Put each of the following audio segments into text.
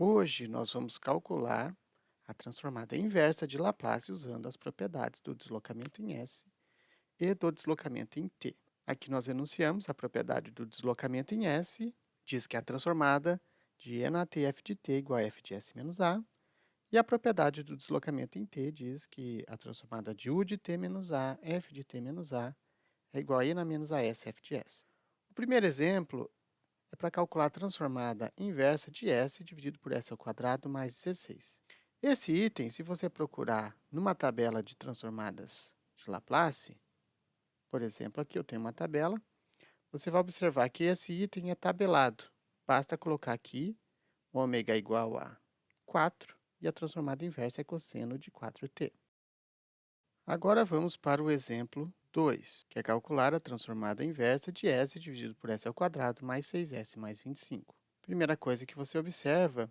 Hoje nós vamos calcular a transformada inversa de Laplace usando as propriedades do deslocamento em S e do deslocamento em T. Aqui nós enunciamos a propriedade do deslocamento em S, diz que a transformada de E na T f de T é igual a f de S menos A, e a propriedade do deslocamento em T diz que a transformada de U de T menos A, f de T menos A, é igual a E na menos a S, f de S. O primeiro exemplo é para calcular a transformada inversa de S dividido por S ao quadrado mais 16. Esse item, se você procurar numa tabela de transformadas de Laplace, por exemplo, aqui eu tenho uma tabela, você vai observar que esse item é tabelado. Basta colocar aqui ômega igual a 4 e a transformada inversa é cosseno de 4t. Agora vamos para o exemplo 2, que é calcular a transformada inversa de S dividido por S ao quadrado mais 6S mais 25. Primeira coisa que você observa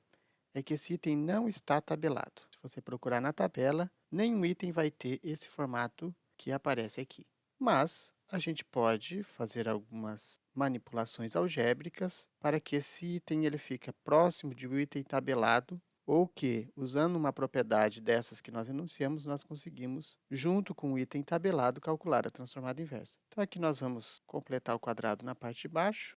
é que esse item não está tabelado. Se você procurar na tabela, nenhum item vai ter esse formato que aparece aqui. Mas a gente pode fazer algumas manipulações algébricas para que esse item ele fique próximo de um item tabelado ou que, usando uma propriedade dessas que nós enunciamos, nós conseguimos, junto com o item tabelado, calcular a transformada inversa. Então, aqui nós vamos completar o quadrado na parte de baixo.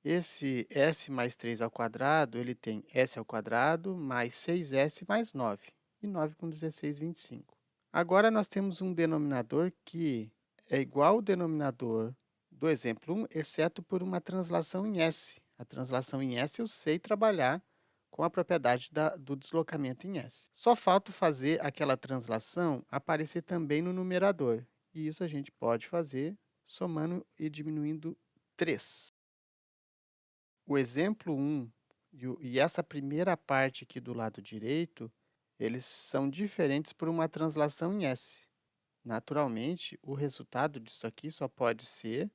Esse S mais 3 ao quadrado, ele tem S ao quadrado mais 6S mais 9. E 9 com 16, 25. Agora, nós temos um denominador que é igual ao denominador do exemplo 1, exceto por uma translação em S. A translação em S eu sei trabalhar com a propriedade do deslocamento em S. Só falta fazer aquela translação aparecer também no numerador. E isso a gente pode fazer somando e diminuindo 3. O exemplo 1 e essa primeira parte aqui do lado direito, eles são diferentes por uma translação em S. Naturalmente, o resultado disso aqui só pode ser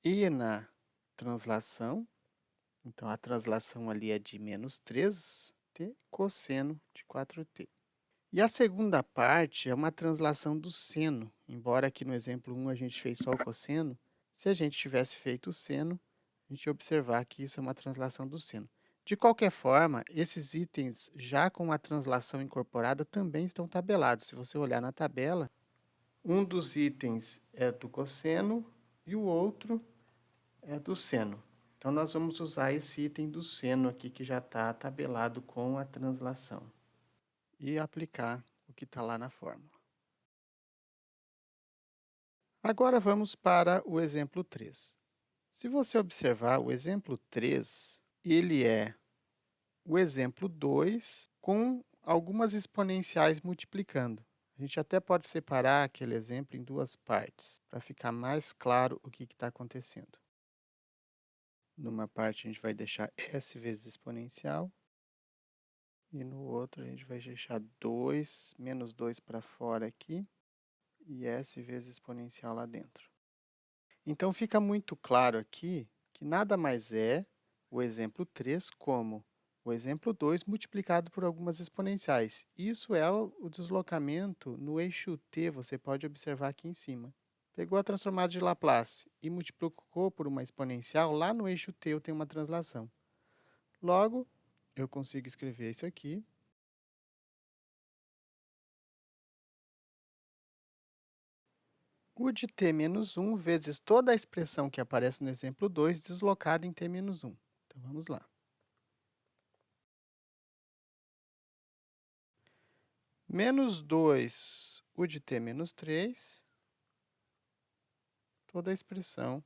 I na translação. Então, a translação ali é de menos 3t cosseno de 4t. E a segunda parte é uma translação do seno. Embora aqui no exemplo 1 a gente fez só o cosseno, se a gente tivesse feito o seno, a gente ia observar que isso é uma translação do seno. De qualquer forma, esses itens já com a translação incorporada também estão tabelados. Se você olhar na tabela, um dos itens é do cosseno e o outro é do seno. Então, nós vamos usar esse item do seno aqui que já está tabelado com a translação e aplicar o que está lá na fórmula. Agora vamos para o exemplo 3. Se você observar, o exemplo 3, ele é o exemplo 2 com algumas exponenciais multiplicando. A gente até pode separar aquele exemplo em duas partes, para ficar mais claro o que está acontecendo. Numa parte a gente vai deixar S vezes exponencial, e no outro a gente vai deixar 2, menos 2 para fora aqui, e S vezes exponencial lá dentro. Então, fica muito claro aqui que nada mais é o exemplo 3 como o exemplo 2 multiplicado por algumas exponenciais. Isso é o deslocamento no eixo t, você pode observar aqui em cima. Pegou a transformada de Laplace e multiplicou por uma exponencial, lá no eixo t eu tenho uma translação. Logo, eu consigo escrever isso aqui. U de t menos 1 vezes toda a expressão que aparece no exemplo 2 deslocada em t menos 1. Então, vamos lá. Menos 2 U de t menos 3, toda a expressão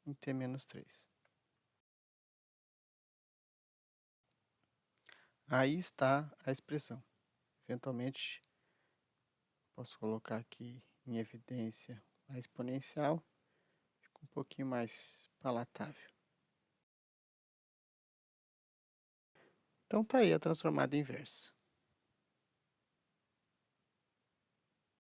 em t menos 3. Aí está a expressão. Eventualmente, posso colocar aqui em evidência a exponencial, fica um pouquinho mais palatável. Então, está aí a transformada inversa.